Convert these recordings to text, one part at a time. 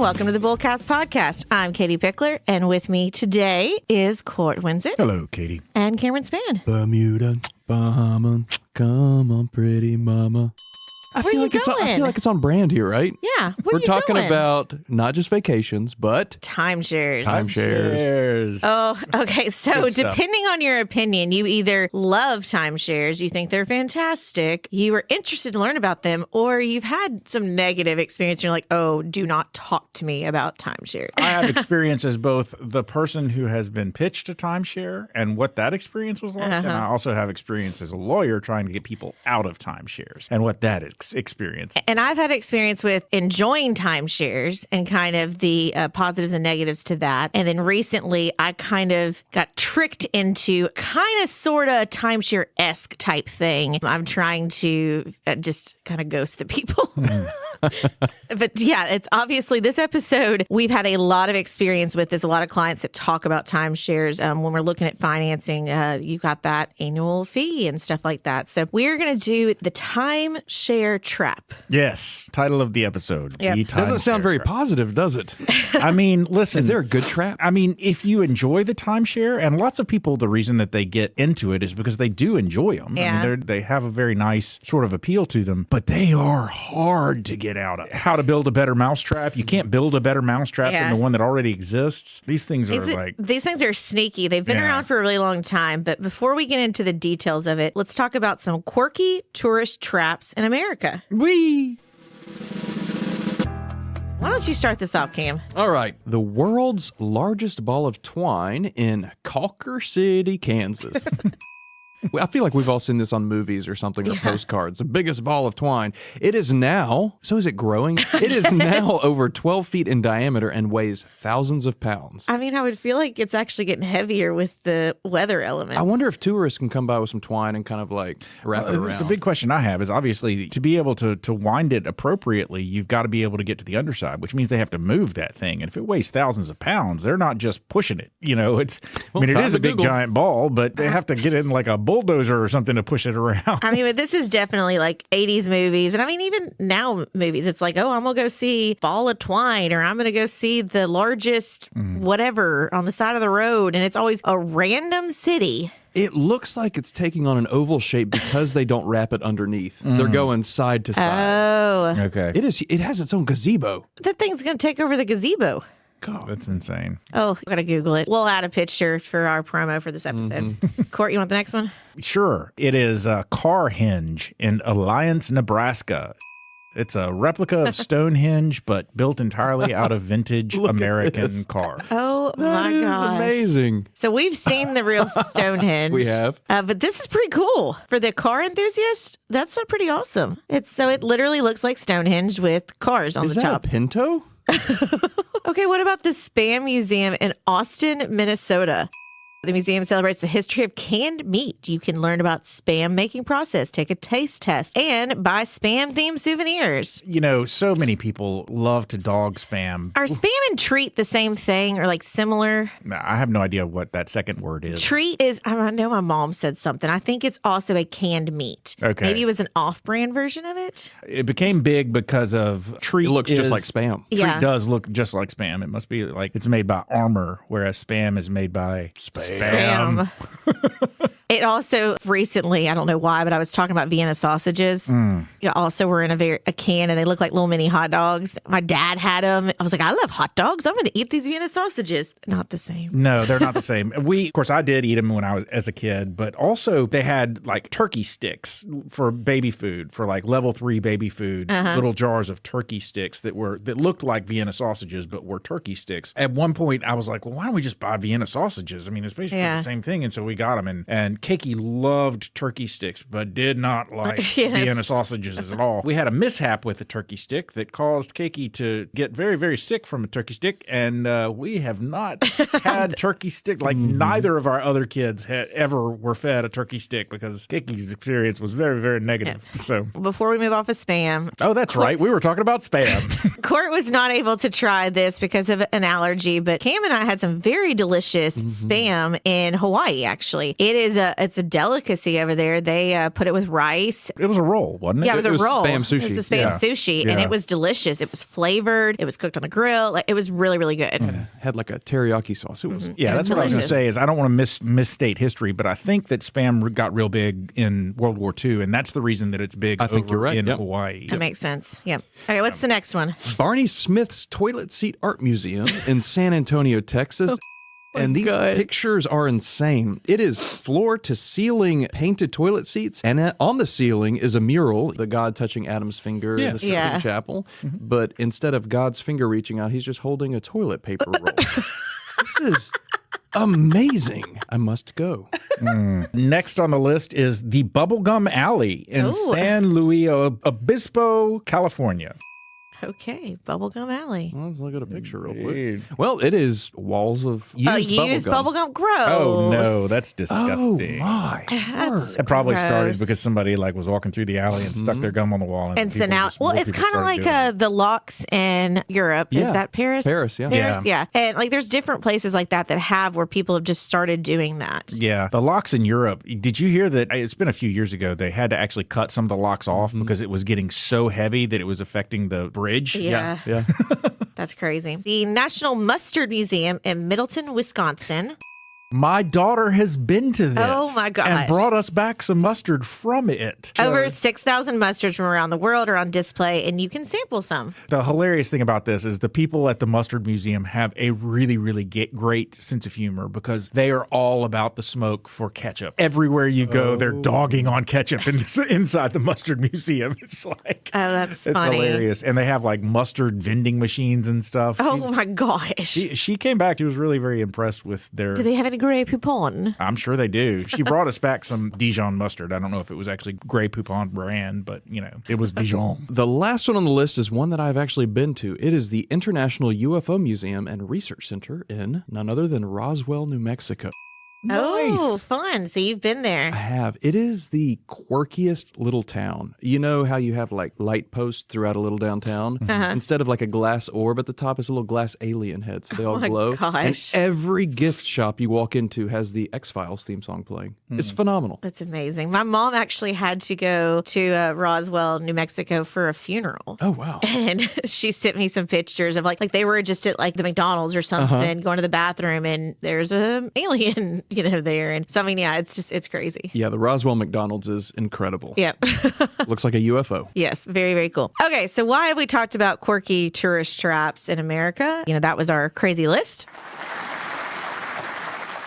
welcome to the Bullcast Podcast. I'm Katie Pickler, and with me today is Court Winsett. Hello, Katie. And Cameron Spann. Bermuda, Bahama, come on, pretty mama. I feel like it's on brand here, right? Yeah. We're talking about not just vacations, but timeshares. Timeshares. Oh, okay. So depending on your opinion, you either love timeshares, you think they're fantastic, you are interested to learn about them, or you've had some negative experience and you're like, oh, do not talk to me about timeshares. I have experience as both the person who has been pitched a timeshare and what that experience was like. And I also have experience as a lawyer trying to get people out of timeshares and what that is. Experience. And I've had experience with enjoying timeshares and kind of the positives and negatives to that. And then recently I kind of got tricked into kind of sort of timeshare-esque type thing. I'm trying to just kind of ghost the people. But yeah, it's obviously this episode, we've had a lot of experience with this. A lot of clients that talk about timeshares when we're looking at financing. You got that annual fee and stuff like that. So we're going to do the timeshare trap. Yes. Title of the episode. Yep. Doesn't sound very positive, does it? I mean, listen. Is there a good trap? I mean, if you enjoy the timeshare, and lots of people, the reason that they get into it is because they do enjoy them. Yeah. I mean, they have a very nice sort of appeal to them, but they are hard to get out of. How to build a better mousetrap. You can't build a better mousetrap than the one that already exists. These things are These things are sneaky. They've been around for a really long time. But before we get into the details of it, let's talk about some quirky tourist traps in America. Whee! Why don't you start this off, Cam? All right. The world's largest ball of twine in Calker City, Kansas. I feel like we've all seen this on movies or something, or postcards. The biggest ball of twine. It is now, so is it growing? It is now over 12 feet in diameter and weighs thousands of pounds. I mean, I would feel like it's actually getting heavier with the weather elements. I wonder if tourists can come by with some twine and kind of like wrap it around. The big question I have is obviously to be able to wind it appropriately, you've got to be able to get to the underside, which means they have to move that thing. And if it weighs thousands of pounds, they're not just pushing it. You know, it is a big giant ball, but they have to get in like a bulldozer or something to push it around. I mean, but this is definitely like 80s movies. And I mean, even now movies, it's like, oh, I'm going to go see Ball of Twine, or I'm going to go see the largest whatever on the side of the road. And it's always a random city. It looks like it's taking on an oval shape because they don't wrap it underneath. They're going side to side. Oh. Okay. It has its own gazebo. That thing's going to take over the gazebo. God, that's insane. Oh, I got to Google it. We'll add a picture for our promo for this episode. Court, you want the next one? Sure. It is a car hinge in Alliance, Nebraska. It's a replica of Stonehenge, but built entirely out of vintage American car. Oh, my That gosh. is amazing. So we've seen the real Stonehenge. We have. But this is pretty cool. For the car enthusiast, that's pretty awesome. It literally looks like Stonehenge with cars on the top. Is that a Pinto? Okay, what about the Spann Museum in Austin, Minnesota? The museum celebrates the history of canned meat. You can learn about Spann making process, take a taste test, and buy Spann-themed souvenirs. You know, so many people love to dog Spam. Are Spann and treat the same thing or like similar? I have no idea what that second word is. Treat is, I know my mom said something. I think it's also a canned meat. Okay. Maybe it was an off-brand version of it. It became big because of Treat. It looks just like Spam. Yeah. Treat does look just like Spam. It must be like it's made by Armor, whereas Spam is made by Spam. It also recently, I don't know why, but I was talking about Vienna sausages. Also were in a can, and they look like little mini hot dogs. My dad had them. I was like, I love hot dogs. I'm going to eat these Vienna sausages. Not the same. No, they're not the same. Of course, I did eat them when I was as a kid, but also they had like turkey sticks for baby food, for like level 3 baby food, little jars of turkey sticks that looked like Vienna sausages, but were turkey sticks. At one point, I was like, well, why don't we just buy Vienna sausages? I mean, it's basically the same thing. And so we got them, and Keiki loved turkey sticks, but did not like Vienna sausages at all. We had a mishap with a turkey stick that caused Keiki to get very, very sick from a turkey stick, and we have not had turkey stick. Like neither of our other kids were fed a turkey stick because Keiki's experience was very, very negative. Yeah. So before we move off of Spam. Oh, that's right. We were talking about Spam. Court was not able to try this because of an allergy, but Cam and I had some very delicious Spam in Hawaii, actually. It is it's a delicacy over there. They put it with rice. It was a roll, wasn't it? Yeah, it was a roll. Spam sushi. It was a spam sushi, and it was delicious. It was flavored. It was cooked on the grill. Like, it was really, really good. Had like a teriyaki sauce. It was. Yeah, that's what I was going to delicious. say is I don't want to misstate history, but I think that Spam got real big in World War II, and that's the reason that it's big I think over you're right. in Yep. Hawaii. That makes sense. Yep. Okay, what's the next one? Barney Smith's Toilet Seat Art Museum in San Antonio, Texas. And these pictures are insane. It is floor to ceiling painted toilet seats. And on the ceiling is a mural, the God touching Adam's finger in the Sistine Yeah. Chapel. But instead of God's finger reaching out, he's just holding a toilet paper roll. This is amazing. I must go. Next on the list is the Bubblegum Alley in Ooh. San Luis Obispo, California. Okay, Bubblegum Alley. Let's look at a picture real quick. Dude. Well, it is walls of used Used bubblegum. Gross. Oh no, that's Oh disgusting. my That's word. It probably started gross. because somebody like was walking through the alley and stuck their gum on the wall. And so people now, just- well, more it's people kind of started like doing it. the locks in Europe. Yeah. Is that Paris? Paris, yeah. Paris, yeah. And like there's different places like that have where people have just started doing that. Yeah, the locks in Europe. Did you hear that? It's been a few years ago. They had to actually cut some of the locks off because it was getting so heavy that it was affecting the bridge. Yeah. Yeah. That's crazy. The National Mustard Museum in Middleton, Wisconsin. My daughter has been to this. Oh, my gosh. And brought us back some mustard from it. Over 6,000 mustards from around the world are on display, and you can sample some. The hilarious thing about this is the people at the Mustard Museum have a really, really great sense of humor because they are all about the smoke for ketchup. Everywhere you go, they're dogging on ketchup inside the Mustard Museum. It's like, Oh, that's it's funny. hilarious. And they have like mustard vending machines and stuff. Oh, my gosh. She came back. She was really very impressed with their. Do they have any Grey Poupon? I'm sure they do. She brought us back some Dijon mustard. I don't know if it was actually Grey Poupon brand, but it was Dijon. The last one on the list is one that I've actually been to. It is the International UFO Museum and Research Center in none other than Roswell, New Mexico. Oh, fun. So you've been I there. have. It is the quirkiest little town. You know how you have like light posts throughout a little downtown? Instead of like a glass orb at the top, it's a little glass alien head. So they all my glow. And gosh. every gift shop you walk into has the X-Files theme song playing. It's phenomenal. That's amazing. My mom actually had to go to Roswell, New Mexico for a funeral. Oh, wow. And she sent me some pictures of like they were just at like the McDonald's or something, going to the bathroom, and there's a alien, there. And so I mean, yeah, it's crazy. Yeah, the Roswell McDonald's is incredible. Yep. Looks like a UFO. Yes, very, very cool. Okay, so why have we talked about quirky tourist traps in America? That was our crazy list.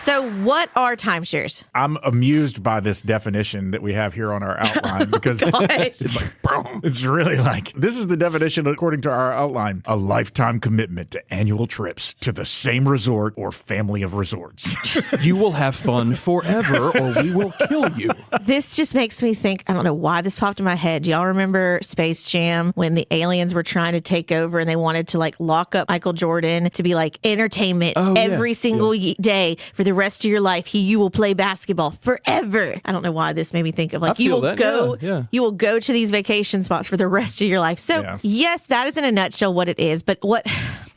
So what are timeshares? I'm amused by this definition that we have here on our outline because it's like, boom. It's really like, this is the definition according to our outline: a lifetime commitment to annual trips to the same resort or family of resorts. You will have fun forever or we will kill you. This just makes me think, I don't know why this popped in my head. Do y'all remember Space Jam when the aliens were trying to take over and they wanted to like lock up Michael Jordan to be like entertainment every single day for the rest of your life? You will play basketball forever. I don't know why this made me think of like I you feel will that. go Yeah. you will go to these vacation spots for the rest of your life. So yes, that is in a nutshell what it is. But what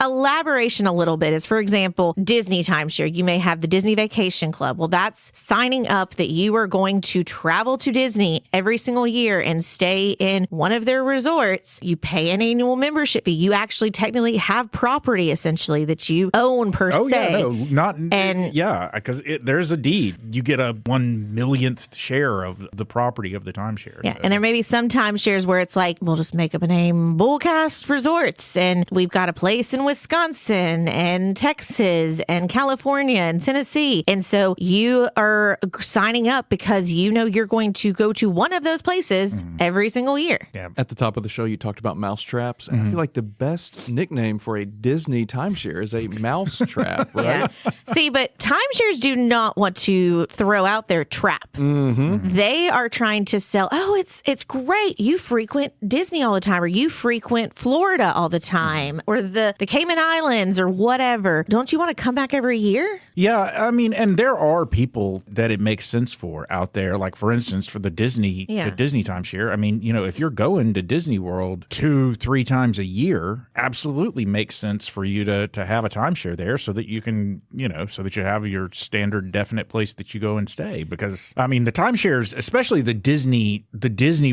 elaboration a little bit is, for example, Disney timeshare. You may have the Disney Vacation Club. Well, that's signing up that you are going to travel to Disney every single year and stay in one of their resorts. You pay an annual membership fee. You actually technically have property essentially that you own per Oh se. yeah, no, not And- because there's a deed. You get a 1/1,000,000th share of the property of the timeshare. Yeah, and there may be some timeshares where it's like, we'll just make up a name, Bullcast Resorts, and we've got a place in Wisconsin and Texas and California and Tennessee. And so you are signing up because you're going to go to one of those places every single year. Yeah. At the top of the show, you talked about mousetraps. And I feel like the best nickname for a Disney timeshare is a mousetrap, right? Yeah. See, but timeshares do not want to throw out their trap. They are trying to sell, it's great. You frequent Disney all the time, or you frequent Florida all the time, or the Cape Cayman Islands or whatever. Don't you want to come back every year? Yeah, I mean, and there are people that it makes sense for out there. Like, for instance, for the Disney timeshare. I mean, if you're going to Disney World 2-3 times a year, absolutely makes sense for you to have a timeshare there so that you can, so that you have your standard definite place that you go and stay. Because, I mean, the timeshares, especially the Disney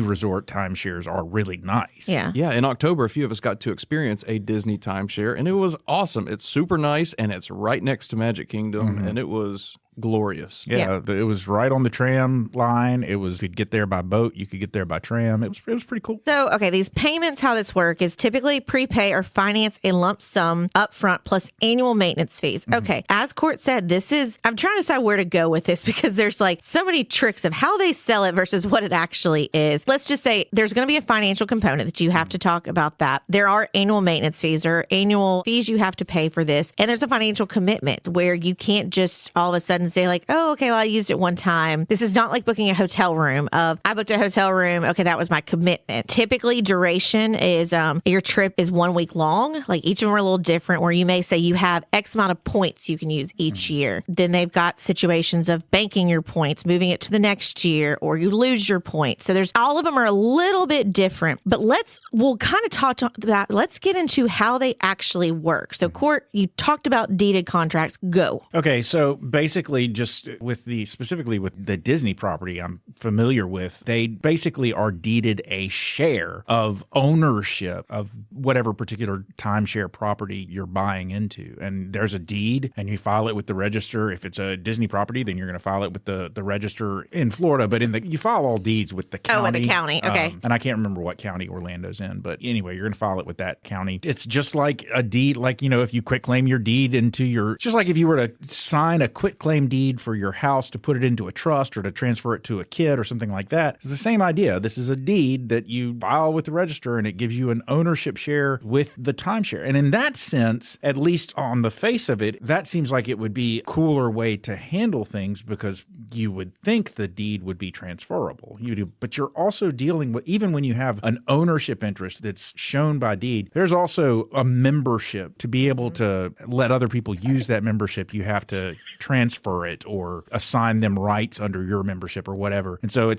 resort timeshares are really nice. Yeah. Yeah, in October, a few of us got to experience a Disney timeshare, and it was awesome. It's super nice, and it's right next to Magic Kingdom, and it was glorious. Yeah, it was right on the tram line. You could get there by boat. You could get there by tram. It was pretty cool. So, okay, these payments, how this work is typically prepay or finance a lump sum upfront plus annual maintenance fees. Okay, as Court said, I'm trying to decide where to go with this because there's like so many tricks of how they sell it versus what it actually is. Let's just say there's going to be a financial component that you have to talk about that. There are annual maintenance fees or annual fees you have to pay for this. And there's a financial commitment where you can't just all of a sudden say like, oh, okay, well, I used it one time. This is not like booking a hotel room I booked a hotel room. Okay, that was my commitment. Typically duration is your trip is 1 week long. Like each of them are a little different where you may say you have X amount of points you can use each year. Then they've got situations of banking your points, moving it to the next year, or you lose your points. So there's all of them are a little bit different, but we'll kind of talk to that. Let's get into how they actually work. So Court, you talked about deeded contracts. Go. Okay, so basically just specifically with the Disney property I'm familiar with, they basically are deeded a share of ownership of whatever particular timeshare property you're buying into. And there's a deed and you file it with the register. If it's a Disney property, then you're going to file it with the register in Florida, but you file all deeds with the county. Oh, with the county. Okay. And I can't remember what county Orlando's in, but anyway, you're going to file it with that county. It's just like a deed, like, if you quit claim your deed it's just like if you were to sign a quit claim deed for your house to put it into a trust or to transfer it to a kid or something like that. It's the same idea. This is a deed that you file with the register and it gives you an ownership share with the timeshare. And in that sense, at least on the face of it, that seems like it would be a cooler way to handle things because you would think the deed would be transferable. But you're also dealing with, even when you have an ownership interest that's shown by deed, there's also a membership. To be able to let other people use that membership, you have to transfer it or assign them rights under your membership or whatever. And so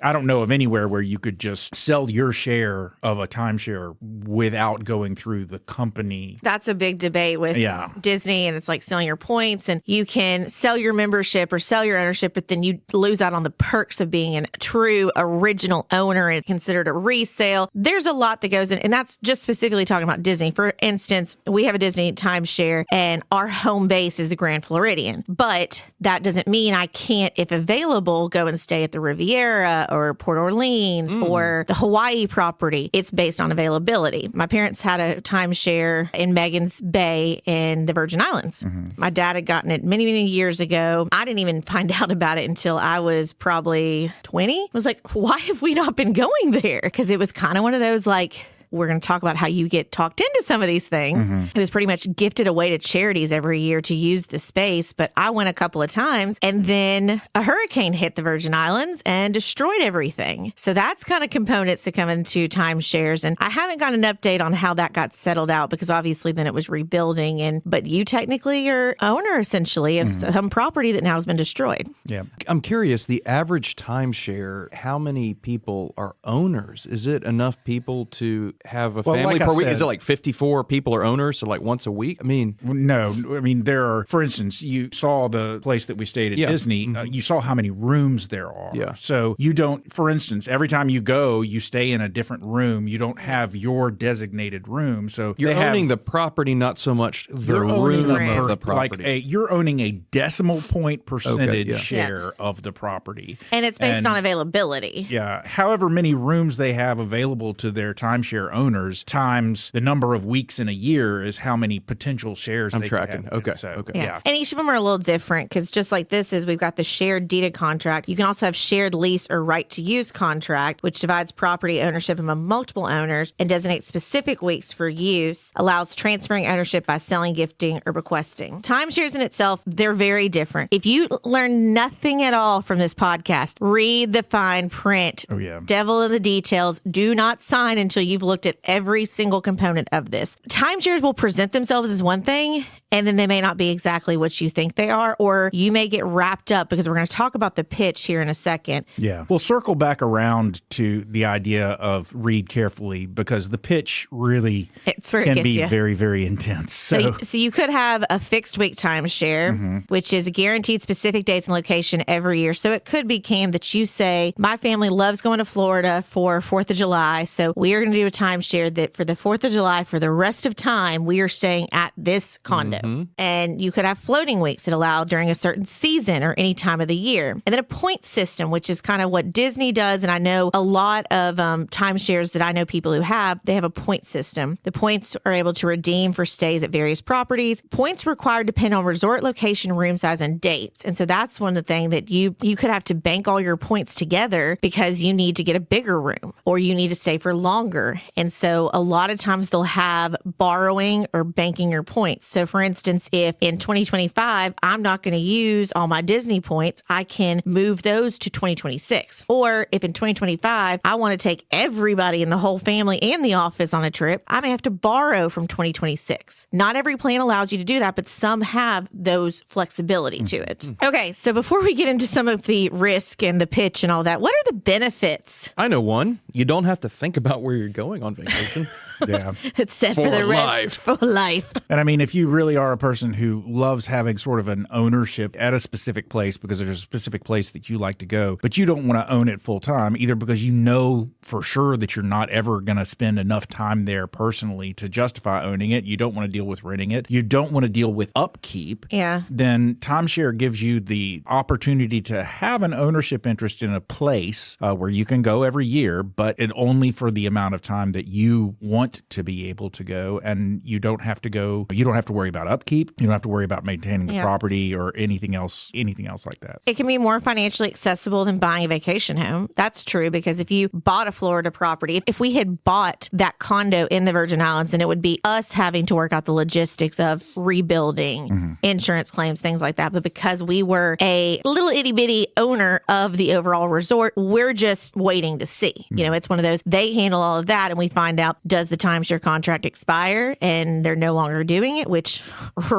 I don't know of anywhere where you could just sell your share of a timeshare without going through the company. That's a big debate with Disney, and it's like selling your points, and you can sell your membership or sell your ownership, but then you lose out on the perks of being a true original owner and considered a resale. There's a lot that goes in, and that's just specifically talking about Disney. For instance, we have a Disney timeshare and our home base is the Grand Floridian, but that doesn't mean I can't, if available, go and stay at the Riviera or Port Orleans or the Hawaii property. It's based on availability. My parents had a timeshare in Megan's Bay in the Virgin Islands. My dad had gotten it many, many years ago. I didn't even find out about it until I was probably 20. I was like, why have we not been going there? Because it was kind of one of those like, we're going to talk about how you get talked into some of these things. It was pretty much gifted away to charities every year to use the space. But I went a couple of times and then a hurricane hit the Virgin Islands and destroyed everything. So that's kind of components that come into timeshares. And I haven't got an update on how that got settled out because obviously then it was rebuilding. But you technically are owner essentially of some property that now has been destroyed. Yeah. I'm curious, the average timeshare, how many people are owners? Is it enough people to have a family per week? Is it like 54 people are owners, so like once a week? I mean, no. I mean, there are, for instance, you saw the place that we stayed at Disney. You saw how many rooms there are. Yeah. So you don't, for instance, every time you go, you stay in a different room. You don't have your designated room. So you're owning the property, not so much the room of the property. Like you're owning a decimal point percentage share of the property. And it's based on availability. Yeah. However many rooms they have available to their timeshare owners times the number of weeks in a year is how many potential shares I'm they tracking. could have. Okay. Yeah. And each of them are a little different because just like this is, we've got the shared deeded contract. You can also have shared lease or right to use contract, which divides property ownership among multiple owners and designates specific weeks for use, allows transferring ownership by selling, gifting, or bequesting. Timeshares in itself, they're very different. If you learn nothing at all from this podcast, read the fine print. Oh, yeah. Devil in the details. Do not sign until you've looked looked at every single component of this. Timeshares will present themselves as one thing, and then they may not be exactly what you think they are, or you may get wrapped up because we're going to talk about the pitch here in a second. Yeah. We'll circle back around to the idea of read carefully because the pitch really can be very, very intense. So you could have a fixed week timeshare, which is a guaranteed specific dates and location every year. So it could be, Cam, that you say, my family loves going to Florida for 4th of July. So we are going to do a timeshare that for the 4th of July, for the rest of time, we are staying at this condo. And you could have floating weeks that allow during a certain season or any time of the year. And then a point system, which is kind of what Disney does. And I know a lot of timeshares that I know people who have, they have a point system. The points are able to redeem for stays at various properties. Points required depend on resort location, room size, and dates. And so that's one of the things that you could have to bank all your points together because you need to get a bigger room or you need to stay for longer. And so a lot of times they'll have borrowing or banking your points. So for instance, if in 2025, I'm not going to use all my Disney points, I can move those to 2026. Or if in 2025, I want to take everybody in the whole family and the office on a trip, I may have to borrow from 2026. Not every plan allows you to do that, but some have those flexibility to it. Okay, so before we get into some of the risk and the pitch and all that, what are the benefits? I know one. You don't have to think about where you're going on vacation. Yeah. It's set for the rest for life. And I mean, if you really are a person who loves having sort of an ownership at a specific place because there's a specific place that you like to go, but you don't want to own it full time, either because you know for sure that you're not ever going to spend enough time there personally to justify owning it. You don't want to deal with renting it. You don't want to deal with upkeep. Yeah. Then timeshare gives you the opportunity to have an ownership interest in a place where you can go every year, but it only for the amount of time that you want to be able to go, and you don't have to worry about upkeep. You don't have to worry about maintaining the property or anything else like that. It can be more financially accessible than buying a vacation home. That's true, because if you bought a Florida property, if we had bought that condo in the Virgin Islands, then it would be us having to work out the logistics of rebuilding, insurance claims, things like that. But because we were a little itty bitty owner of the overall resort, we're just waiting to see. You know, it's one of those, they handle all of that and we find out, does the timeshare contract expire and they're no longer doing it, which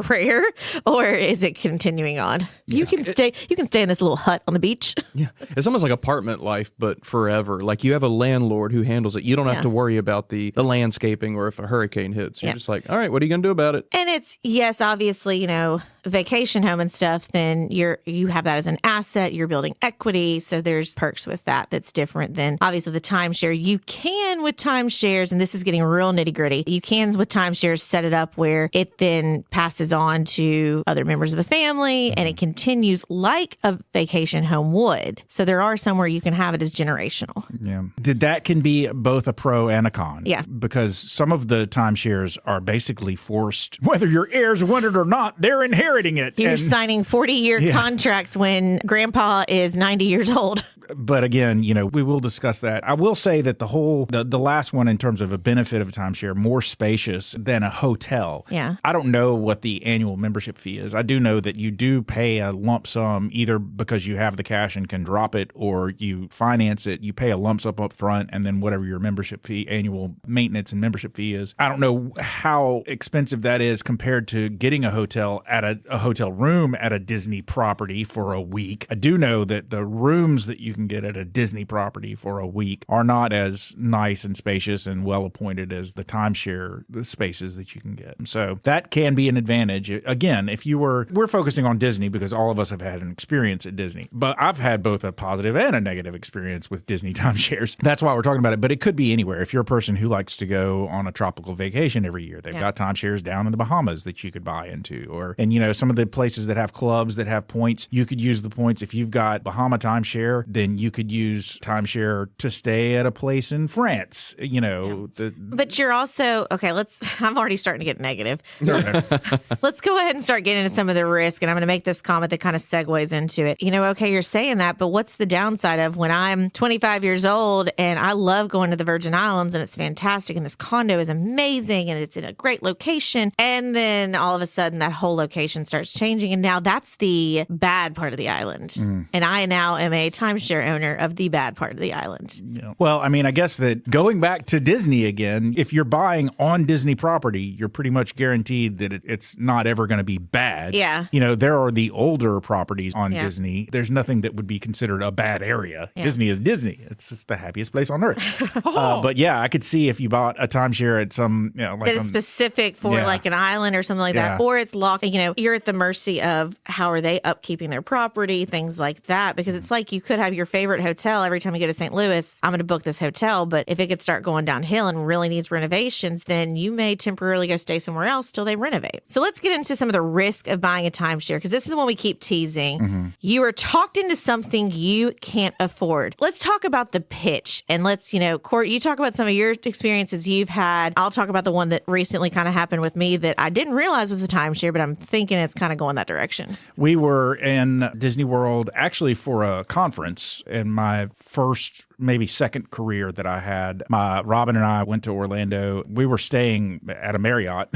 rare, or is it continuing on? Yes. You can stay in this little hut on the beach. Yeah. It's almost like apartment life, but forever. Like you have a landlord who handles it. You don't have to worry about the landscaping or if a hurricane hits. You're just like, all right, what are you going to do about it? And it's, yes, obviously, you know, vacation home and stuff, then you have that as an asset. You're building equity. So there's perks with that that's different than obviously the timeshare. You can with timeshares, and this is getting real nitty gritty, you can with timeshares set it up where it then passes on to other members of the family and it continues like a vacation home would. So there are some where you can have it as generational. Yeah. That can be both a pro and a con. Yeah. Because some of the timeshares are basically forced, whether your heirs want it or not, they're inheriting it. You're signing 40-year contracts when grandpa is 90 years old. But again, you know, we will discuss that. I will say that the last one in terms of a benefit of a timeshare, more spacious than a hotel. Yeah. I don't know what the annual membership fee is. I do know that you do pay a lump sum either because you have the cash and can drop it or you finance it. You pay a lump sum up front and then whatever your membership fee, annual maintenance and membership fee is. I don't know how expensive that is compared to getting a hotel at a hotel room at a Disney property for a week. I do know that the rooms that you can get at a Disney property for a week are not as nice and spacious and well appointed as the timeshare spaces that you can get. So that can be an advantage. Again, we're focusing on Disney because all of us have had an experience at Disney, but I've had both a positive and a negative experience with Disney timeshares. That's why we're talking about it, but it could be anywhere. If you're a person who likes to go on a tropical vacation every year, they've got timeshares down in the Bahamas that you could buy into, and you know, some of the places that have clubs that have points, you could use the points. If you've got Bahama timeshare, then you could use timeshare to stay at a place in France, you know. But you're also, I'm already starting to get negative. Let's go ahead and start getting into some of the risk. And I'm going to make this comment that kind of segues into it. You know, okay, you're saying that, but what's the downside of when I'm 25 years old and I love going to the Virgin Islands and it's fantastic and this condo is amazing and it's in a great location. And then all of a sudden that whole location starts changing. And now that's the bad part of the island. And I now am a timeshare timeshare owner of the bad part of the island. Yeah. Well, I mean, I guess that going back to Disney again, if you're buying on Disney property, you're pretty much guaranteed that it's not ever going to be bad. Yeah. You know, there are the older properties on Disney. There's nothing that would be considered a bad area. Yeah. Disney is Disney. It's just the happiest place on earth. But yeah, I could see if you bought a timeshare at some, like that it's specific for like an island or something like that, or it's locked. You're at the mercy of how are they upkeeping their property, things like that. Because it's like you could have your favorite hotel every time you go to St. Louis. I'm going to book this hotel, but if it could start going downhill and really needs renovations, then you may temporarily go stay somewhere else till they renovate. So let's get into some of the risk of buying a timeshare, because this is the one we keep teasing. You are talked into something you can't afford. Let's talk about the pitch, and let's, Court, you talk about some of your experiences you've had. I'll talk about the one that recently kind of happened with me that I didn't realize was a timeshare, but I'm thinking it's kind of going that direction. We were in Disney World actually for a conference in my first, maybe second career that I had. Robin and I went to Orlando. We were staying at a Marriott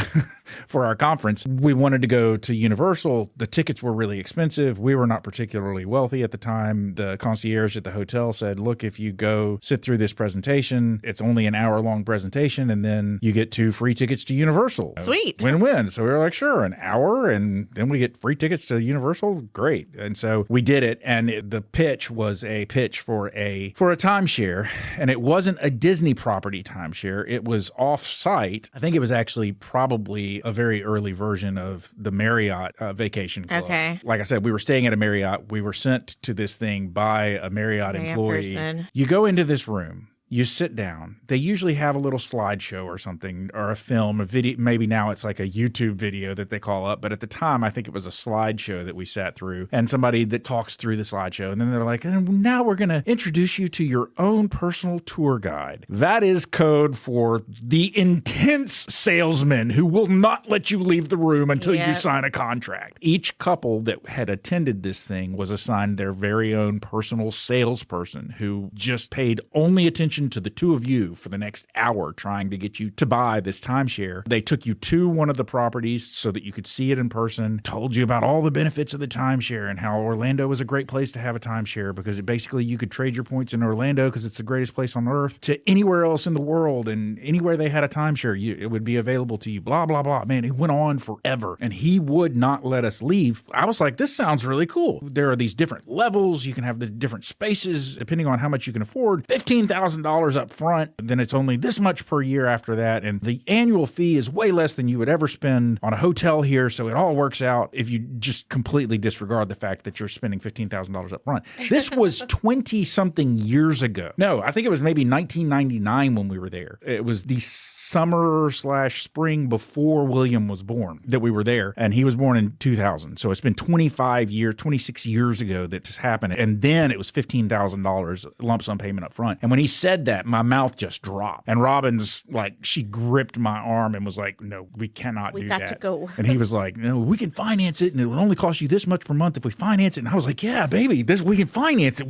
for our conference. We wanted to go to Universal. The tickets were really expensive. We were not particularly wealthy at the time. The concierge at the hotel said, look, if you go sit through this presentation, it's only an hour-long presentation, and then you get 2 free tickets to Universal. Sweet. Win-win. So we were like, sure, an hour, and then we get free tickets to Universal. Great. And so we did it, and the pitch was a pitch for a timeshare, and it wasn't a Disney property timeshare. It was off-site. I think it was actually probably a very early version of the Marriott Vacation Club. Okay. Like I said, we were staying at a Marriott. We were sent to this thing by a Marriott employee. Person. You go into this room. You sit down. They usually have a little slideshow or something, or a film, a video. Maybe now it's like a YouTube video that they call up. But at the time, I think it was a slideshow that we sat through, and somebody that talks through the slideshow. And then they're like, and now we're going to introduce you to your own personal tour guide. That is code for the intense salesman who will not let you leave the room until you sign a contract. Each couple that had attended this thing was assigned their very own personal salesperson who just paid only attention to the two of you for the next hour trying to get you to buy this timeshare. They took you to one of the properties so that you could see it in person, told you about all the benefits of the timeshare and how Orlando was a great place to have a timeshare because basically you could trade your points in Orlando because it's the greatest place on earth to anywhere else in the world, and anywhere they had a timeshare, it would be available to you, blah, blah, blah. Man, it went on forever, and he would not let us leave. I was like, this sounds really cool. There are these different levels. You can have the different spaces depending on how much you can afford. $15,000 up front, then it's only this much per year after that, and the annual fee is way less than you would ever spend on a hotel here, so it all works out if you just completely disregard the fact that you're spending $15,000 up front. This was 20-something years ago. No, I think it was maybe 1999 when we were there. It was the summer/spring before William was born that we were there, and he was born in 2000, so it's been 26 years ago that this happened, and then it was $15,000 lump sum payment up front. And when he said that, my mouth just dropped. And Robin's like, she gripped my arm and was like, no, we cannot do that. We got to go. And he was like, no, we can finance it, and it will only cost you this much per month if we finance it. And I was like, yeah, baby, we can finance it.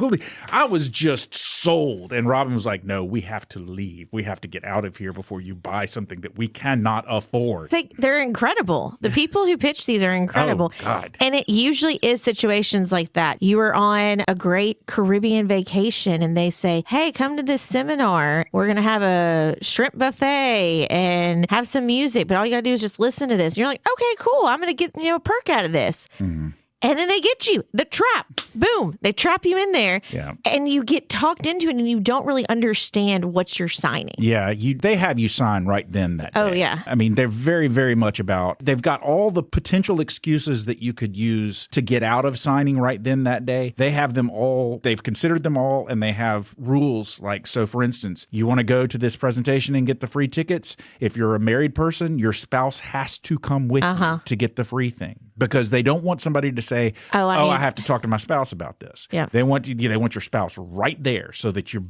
I was just sold. And Robin was like, no, we have to leave. We have to get out of here before you buy something that we cannot afford. They're incredible. The people who pitch these are incredible. Oh, God. And it usually is situations like that. You are on a great Caribbean vacation and they say, hey, come to this seminar. We're going to have a shrimp buffet and have some music, but all you got to do is just listen to this. And you're like, okay, cool. I'm going to get, a perk out of this. Mm-hmm. And then they get you. The trap. Boom. They trap you in there. Yeah. And you get talked into it and you don't really understand what you're signing. Yeah. They have you sign right then that day. Oh, yeah. I mean, they're very, very much about, they've got all the potential excuses that you could use to get out of signing right then that day. They have them all. They've considered them all, and they have rules like, so for instance, you want to go to this presentation and get the free tickets. If you're a married person, your spouse has to come with you to get the free thing, because they don't want somebody to say, I have to talk to my spouse about this. Yeah. They want your spouse right there so that you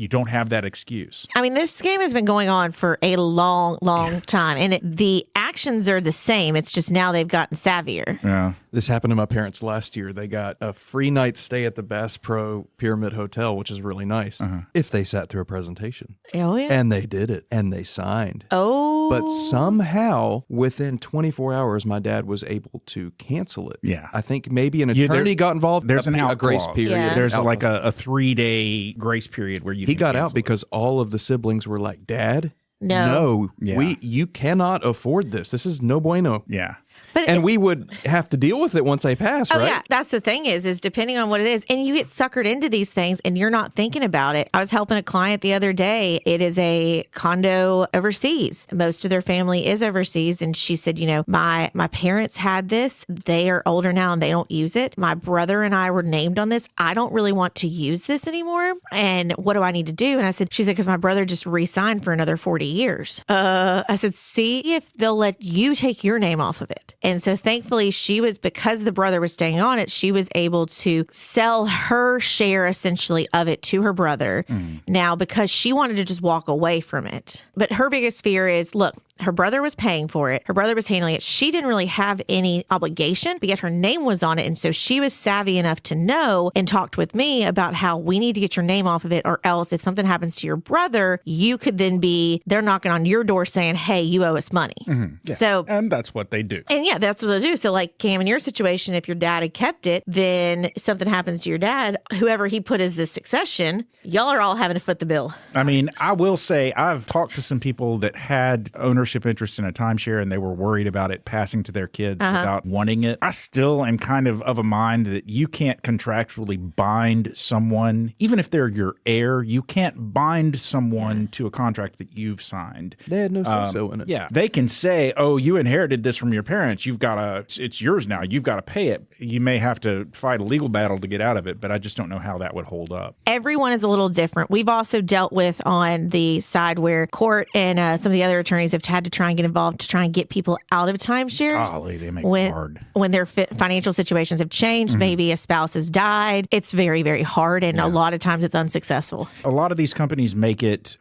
don't have that excuse. I mean, this game has been going on for a long, long time, and the actions are the same. It's just now they've gotten savvier. Yeah. This happened to my parents last year. They got a free night stay at the Bass Pro Pyramid Hotel, which is really nice, if they sat through a presentation. Oh, yeah. And they did it, and they signed. Oh. But somehow, within 24 hours, my dad was able to cancel it. Yeah. I think maybe an attorney got involved. There's a grace clause. period. Yeah. There's like a 3-day grace period where He got out because all of the siblings were like, Dad, No. Yeah. you cannot afford this. This is no bueno. Yeah. And we would have to deal with it once they pass, right? Yeah, that's the thing is depending on what it is, and you get suckered into these things and you're not thinking about it. I was helping a client the other day. It is a condo overseas. Most of their family is overseas. And she said, my parents had this. They are older now and they don't use it. My brother and I were named on this. I don't really want to use this anymore. And what do I need to do? And she said, because my brother just re-signed for another 40 years. I said, see if they'll let you take your name off of it. And so thankfully because the brother was staying on it, she was able to sell her share essentially of it to her brother. Now, because she wanted to just walk away from it. But her biggest fear is, look, her brother was paying for it. Her brother was handling it. She didn't really have any obligation, but yet her name was on it. And so she was savvy enough to know and talked with me about how we need to get your name off of it, or else if something happens to your brother, you could then they're knocking on your door saying, hey, you owe us money. Yeah. So, and that's what they do. and yeah, that's what they do. So like Cam, in your situation, if your dad had kept it, then something happens to your dad, whoever he put as the succession, y'all are all having to foot the bill. I mean, I will say I've talked to some people that had ownership interest in a timeshare and they were worried about it passing to their kids without wanting it. I still am kind of a mind that you can't contractually bind someone, even if they're your heir, you can't bind someone to a contract that you've signed. They had no say-so in it. Yeah. They can say, oh, you inherited this from your parents. It's yours now. You've got to pay it. You may have to fight a legal battle to get out of it, but I just don't know how that would hold up. Everyone is a little different. We've also dealt with on the side where court and some of the other attorneys have had to try and get involved to try and get people out of timeshares. Golly, they make it hard. When their financial situations have changed, maybe a spouse has died. It's very, very hard. And a lot of times it's unsuccessful. A lot of these companies make it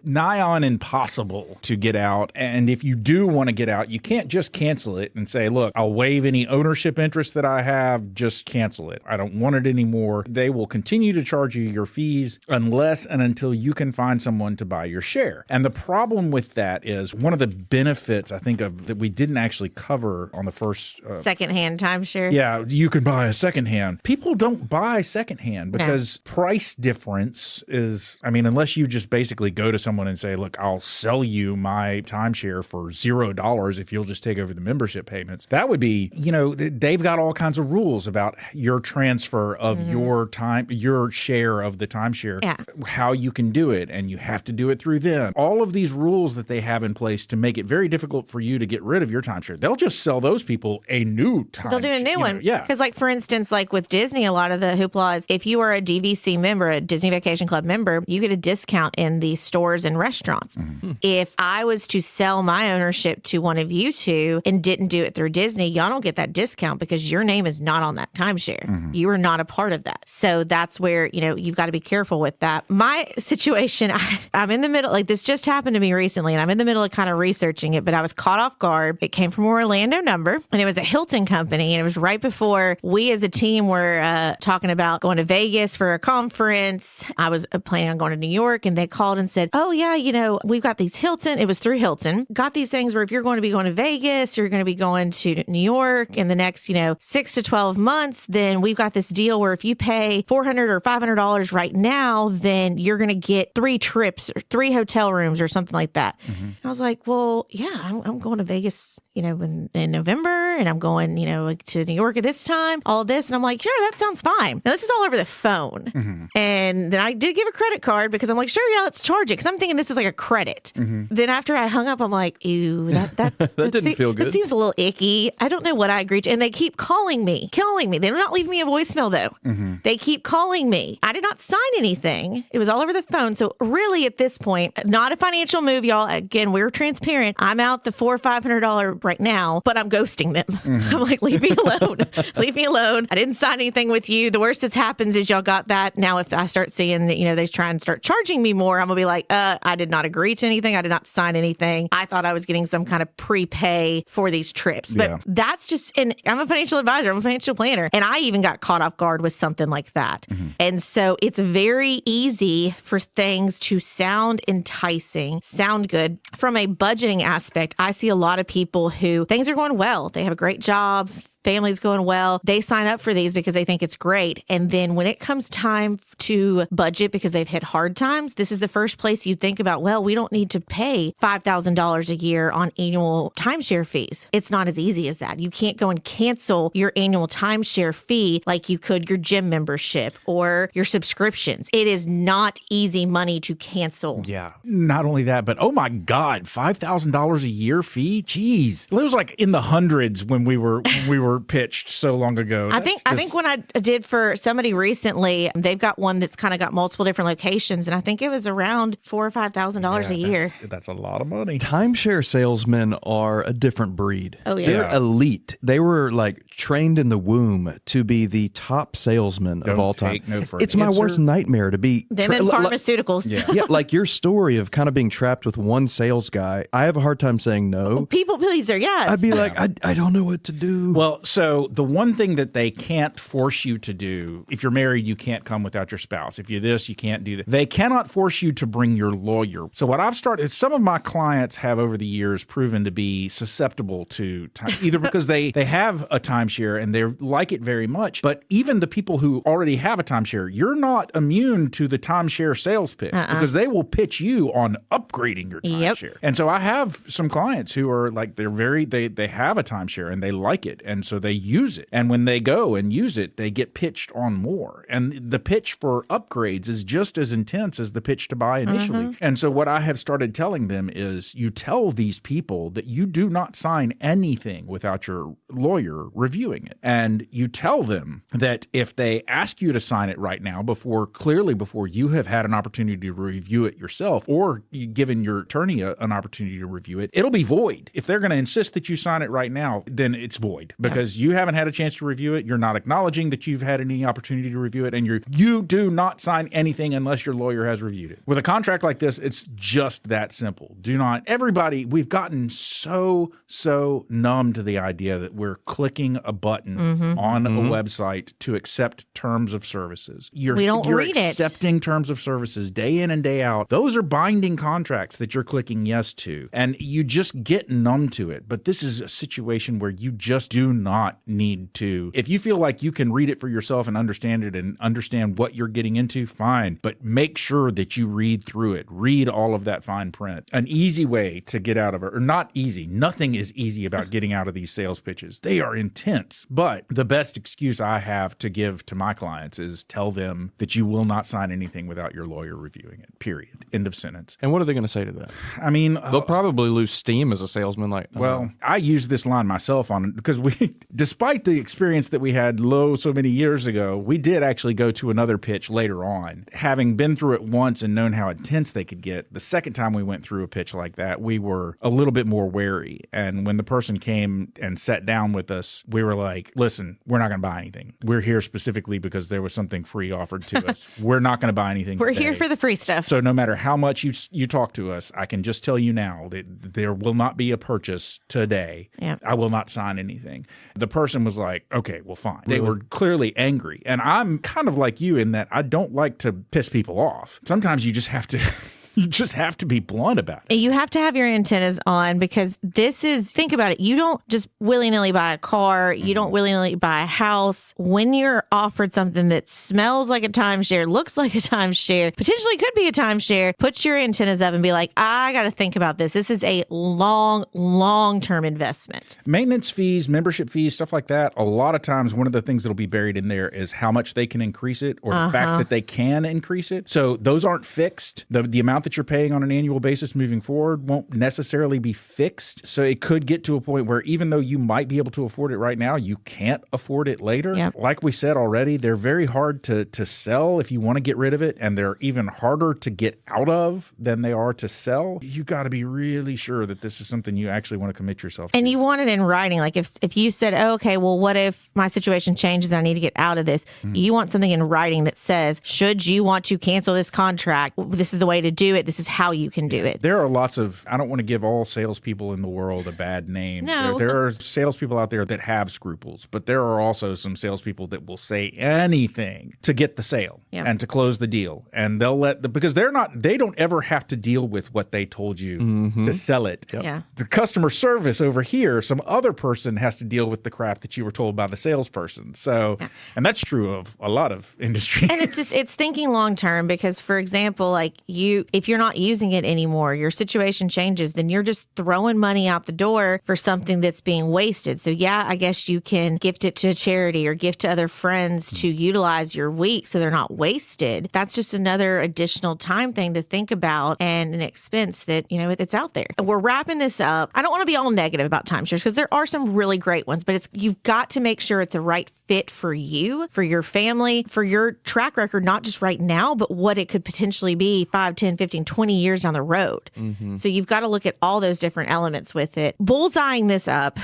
nigh on impossible to get out. And if you do want to get out, you can't just cancel it and say, look, I'll waive any ownership interest that I have, just cancel it. I don't want it anymore. They will continue to charge you your fees unless and until you can find someone to buy your share. And the problem with that is one of the benefits I think of that we didn't actually cover on the first Secondhand timeshare. Yeah, you can buy a secondhand. People don't buy secondhand because price difference is, I mean, unless you just basically go to someone and say, look, I'll sell you my timeshare for $0 if you'll just take over the membership payments. That would be, they've got all kinds of rules about your transfer of your share of the timeshare, how you can do it, and you have to do it through them. All of these rules that they have in place to make it very difficult for you to get rid of your timeshare. They'll just sell those people a new timeshare. They'll do a new one. Yeah. Because for instance, with Disney, a lot of the hoopla is if you are a DVC member, a Disney Vacation Club member, you get a discount in the stores and restaurants. If I was to sell my ownership to one of you two and didn't do it through Disney, y'all don't get that discount because your name is not on that timeshare. You are not a part of that. So that's where, you've got to be careful with that. My situation, I'm in the middle, this just happened to me recently, and I'm in the middle of kind of researching it, but I was caught off guard. It came from an Orlando number, and it was a Hilton company, and it was right before we as a team were talking about going to Vegas for a conference. I was planning on going to New York, and they called and said, oh yeah, we've got these Hilton. It was through Hilton. Got these things where if you're going to be going to Vegas, you're going to be going to New York in the next, 6 to 12 months, then we've got this deal where if you pay $400 or $500 right now, then you're going to get 3 trips or 3 hotel rooms or something like that. I was like, well, yeah, I'm going to Vegas, in November, and I'm going, to New York at this time, all this. And I'm like, sure, that sounds fine. Now, this was all over the phone. And then I did give a credit card because I'm like, sure, yeah, let's charge it. Because I'm thinking this is like a credit. Then after I hung up, I'm like, ew, that didn't feel good. That seems a little icky. I don't know what I agreed to. And they keep calling me. They do not leave me a voicemail, though. They keep calling me. I did not sign anything. It was all over the phone. So really, at this point, not a financial move, y'all. Again, we're transparent. I'm out the $400 or $500 right now, but I'm ghosting them. I'm like, leave me alone. Leave me alone. I didn't sign anything with you. The worst that happens is y'all got that. Now, if I start seeing that, they try and start charging me more, I'm going to be like, I did not agree to anything. I did not sign anything. I thought I was getting some kind of prepay for these trips. But that's just, and I'm a financial advisor. I'm a financial planner. And I even got caught off guard with something like that. And so it's very easy for things to sound enticing, sound good from a budgeting aspect, I see a lot of people who things are going well. They have a great job. Family's going well. They sign up for these because they think it's great. And then when it comes time to budget because they've hit hard times, this is the first place you think about, well, we don't need to pay $5,000 a year on annual timeshare fees. It's not as easy as that. You can't go and cancel your annual timeshare fee like you could your gym membership or your subscriptions. It is not easy money to cancel. Yeah. Not only that, but oh my God, $5,000 a year fee? Jeez. It was like in the hundreds when we were pitched so long ago. I think when I did for somebody recently, they've got one that's kind of got multiple different locations, and I think it was around $4,000 or $5,000 a year. That's a lot of money. Timeshare salesmen are a different breed. Oh, yeah. They're elite. They were like trained in the womb to be the top salesmen of all time. No for an It's my answer. worst nightmare to be Them in pharmaceuticals. Yeah, like your story of kind of being trapped with one sales guy. I have a hard time saying no. People pleaser, yes. I'd be like, I don't know what to do. Well, so the one thing that they can't force you to do, if you're married, you can't come without your spouse. If you're this, you can't do that. They cannot force you to bring your lawyer. So what I've started is some of my clients have over the years proven to be susceptible to time, either because they have a timeshare and they like it very much, but even the people who already have a timeshare, you're not immune to the timeshare sales pitch because they will pitch you on upgrading your timeshare. And so I have some clients who are like, they have a timeshare and they like it. And so they use it. And when they go and use it, they get pitched on more. And the pitch for upgrades is just as intense as the pitch to buy initially. And so what I have started telling them is you tell these people that you do not sign anything without your lawyer reviewing it. And you tell them that if they ask you to sign it right now before you have had an opportunity to review it yourself or given your attorney an opportunity to review it, it'll be void. If they're going to insist that you sign it right now, then it's void because you haven't had a chance to review it. You're not acknowledging that you've had any opportunity to review it, and you do not sign anything unless your lawyer has reviewed it. With a contract like this, it's just that simple. We've gotten so numb to the idea that we're clicking a button on a website to accept terms of services. You're read it. Accepting terms of services day in and day out. Those are binding contracts that you're clicking yes to, and you just get numb to it. But this is a situation where you just do not need to. If you feel like you can read it for yourself and understand it and understand what you're getting into, fine. But make sure that you read through it. Read all of that fine print. An easy way to get out of it, or not easy. Nothing is easy about getting out of these sales pitches. They are intense. But the best excuse I have to give to my clients is tell them that you will not sign anything without your lawyer reviewing it. Period. End of sentence. And what are they going to say to that? I mean, They'll probably lose steam as a salesman. I use this line myself on it because despite the experience that we had so many years ago, we did actually go to another pitch later on. Having been through it once and known how intense they could get, the second time we went through a pitch like that, we were a little bit more wary. And when the person came and sat down with us, we were like, listen, we're not going to buy anything. We're here specifically because there was something free offered to us. We're not going to buy anything. We're here for the free stuff. So no matter how much you talk to us, I can just tell you now that there will not be a purchase today. Yep. I will not sign anything. The person was like, okay, well, fine. They were clearly angry. And I'm kind of like you in that I don't like to piss people off. Sometimes you just have to... You just have to be blunt about it. You have to have your antennas on because think about it. You don't just willy-nilly buy a car. You don't willy-nilly buy a house. When you're offered something that smells like a timeshare, looks like a timeshare, potentially could be a timeshare, put your antennas up and be like, I got to think about this. This is a long-term investment. Maintenance fees, membership fees, stuff like that. A lot of times, one of the things that'll be buried in there is how much they can increase it or the fact that they can increase it. So those aren't fixed. The amount that you're paying on an annual basis moving forward won't necessarily be fixed. So it could get to a point where even though you might be able to afford it right now, you can't afford it later. Yep. Like we said already, they're very hard to sell if you want to get rid of it, and they're even harder to get out of than they are to sell. You got to be really sure that this is something you actually want to commit yourself to. And you want it in writing. Like if you said, oh, okay, well, what if my situation changes and I need to get out of this? You want something in writing that says, should you want to cancel this contract, this is the way to do do it. This is how you can do it. There are lots of, I don't want to give all salespeople in the world a bad name. No. There are salespeople out there that have scruples, but there are also some salespeople that will say anything to get the sale and to close the deal. And they'll because they don't ever have to deal with what they told you to sell it. Yep. Yeah. The customer service over here, some other person has to deal with the crap that you were told by the salesperson. So, and that's true of a lot of industries. And it's thinking long term because, for example, like if you're not using it anymore, your situation changes, then you're just throwing money out the door for something that's being wasted. So yeah, I guess you can gift it to a charity or gift to other friends to utilize your week so they're not wasted. That's just another additional time thing to think about and an expense that, it's out there. We're wrapping this up. I don't want to be all negative about timeshares because there are some really great ones, but you've got to make sure it's a right fit for you, for your family, for your track record, not just right now, but what it could potentially be 5, 10, 15, 20 years down the road. So you've got to look at all those different elements with it. Bullseyeing this up.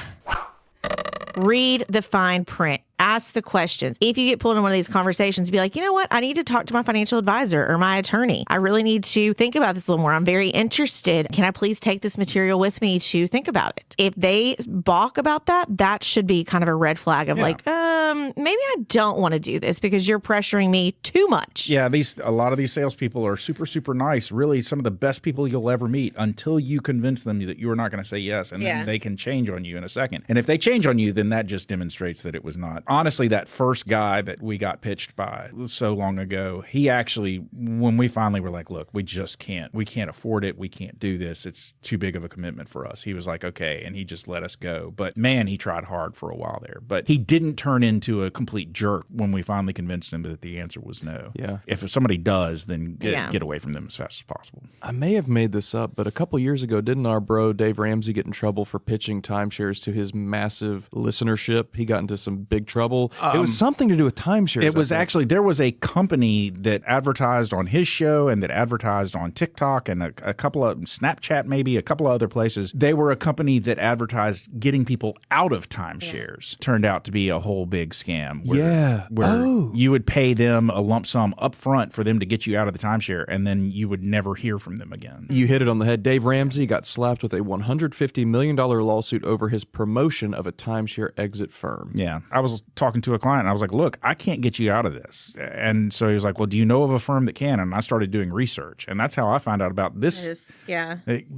Read the fine print. Ask the questions. If you get pulled in one of these conversations, be like, you know what? I need to talk to my financial advisor or my attorney. I really need to think about this a little more. I'm very interested. Can I please take this material with me to think about it? If they balk about that, that should be kind of a red flag of maybe I don't want to do this because you're pressuring me too much. Yeah, a lot of these salespeople are super, super nice. Really, some of the best people you'll ever meet until you convince them that you are not going to say yes, and then they can change on you in a second. And if they change on you, then that just demonstrates that it was not. Honestly, that first guy that we got pitched by so long ago, he actually, when we finally were like, look, we can't afford it. We can't do this. It's too big of a commitment for us. He was like, okay. And he just let us go. But man, he tried hard for a while there. But he didn't turn into a complete jerk when we finally convinced him that the answer was no. Yeah. If somebody does, then get away from them as fast as possible. I may have made this up, but a couple years ago, didn't our bro Dave Ramsey get in trouble for pitching timeshares to his massive listenership? He got into some big trouble. It was something to do with timeshares. It was actually, there was a company that advertised on his show and that advertised on TikTok and a couple of Snapchat, maybe a couple of other places. They were a company that advertised getting people out of timeshares. Turned out to be a whole big scam. Where you would pay them a lump sum up front for them to get you out of the timeshare, and then you would never hear from them again. You hit it on the head. Dave Ramsey got slapped with a $150 million lawsuit over his promotion of a timeshare exit firm. Yeah. I was talking to a client and I was like, look, I can't get you out of this. And so he was like, well, do you know of a firm that can? And I started doing research. And that's how I found out about this.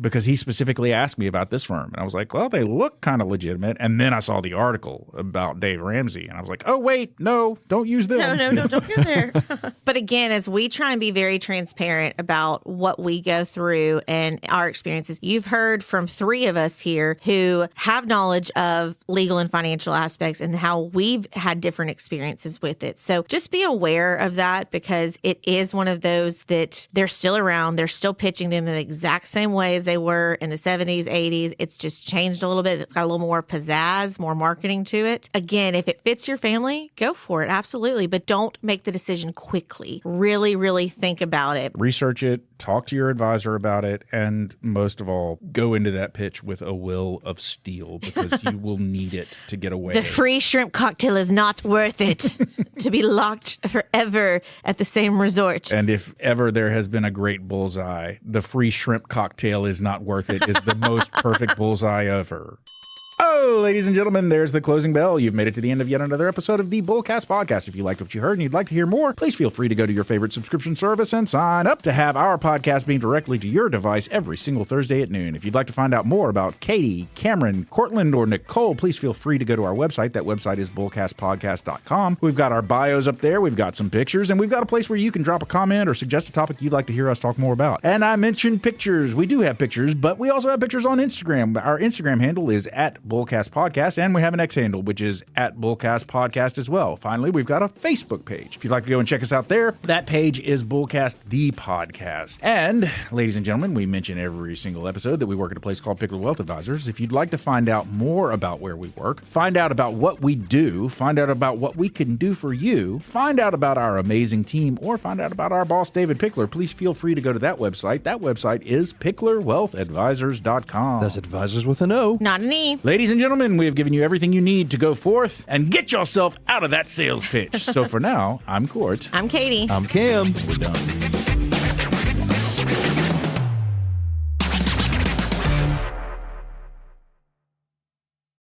Because he specifically asked me about this firm. And I was like, well, they look kind of legitimate. And then I saw the article about Dave Ramsey. And I was like, oh, wait, no, don't use them. No, don't go there. But again, as we try and be very transparent about what we go through and our experiences, you've heard from 3 of us here who have knowledge of legal and financial aspects and how we've had different experiences with it. So just be aware of that because it is one of those that they're still around. They're still pitching them in the exact same way as they were in the 70s, 80s. It's just changed a little bit. It's got a little more pizzazz, more marketing to it. Again, if it fits your family, go for it. Absolutely. But don't make the decision quickly. Really, really think about it. Research it. Talk to your advisor about it. And most of all, go into that pitch with a will of steel because you will need it to get away. The free shrimp cocktail is not worth it to be locked forever at the same resort. And if ever there has been a great bullseye, the free shrimp cocktail is not worth it is the most perfect bullseye ever. Oh, ladies and gentlemen, there's the closing bell. You've made it to the end of yet another episode of the Bullcast Podcast. If you liked what you heard and you'd like to hear more, please feel free to go to your favorite subscription service and sign up to have our podcast beam directly to your device every single Thursday at noon. If you'd like to find out more about Katie, Cameron, Cortland, or Nicole, please feel free to go to our website. That website is bullcastpodcast.com. We've got our bios up there. We've got some pictures, and we've got a place where you can drop a comment or suggest a topic you'd like to hear us talk more about. And I mentioned pictures. We do have pictures, but we also have pictures on Instagram. Our Instagram handle is @Bullcast Podcast, and we have an X handle, which is @Bullcast Podcast as well. Finally, we've got a Facebook page. If you'd like to go and check us out there, that page is Bullcast the Podcast. And, ladies and gentlemen, we mention every single episode that we work at a place called Pickler Wealth Advisors. If you'd like to find out more about where we work, find out about what we do, find out about what we can do for you, find out about our amazing team, or find out about our boss, David Pickler, please feel free to go to that website. That website is picklerwealthadvisors.com. That's advisors with an O. Not an E. Ladies and gentlemen, we have given you everything you need to go forth and get yourself out of that sales pitch. So for now, I'm Court. I'm Katie. I'm Cam. We're done.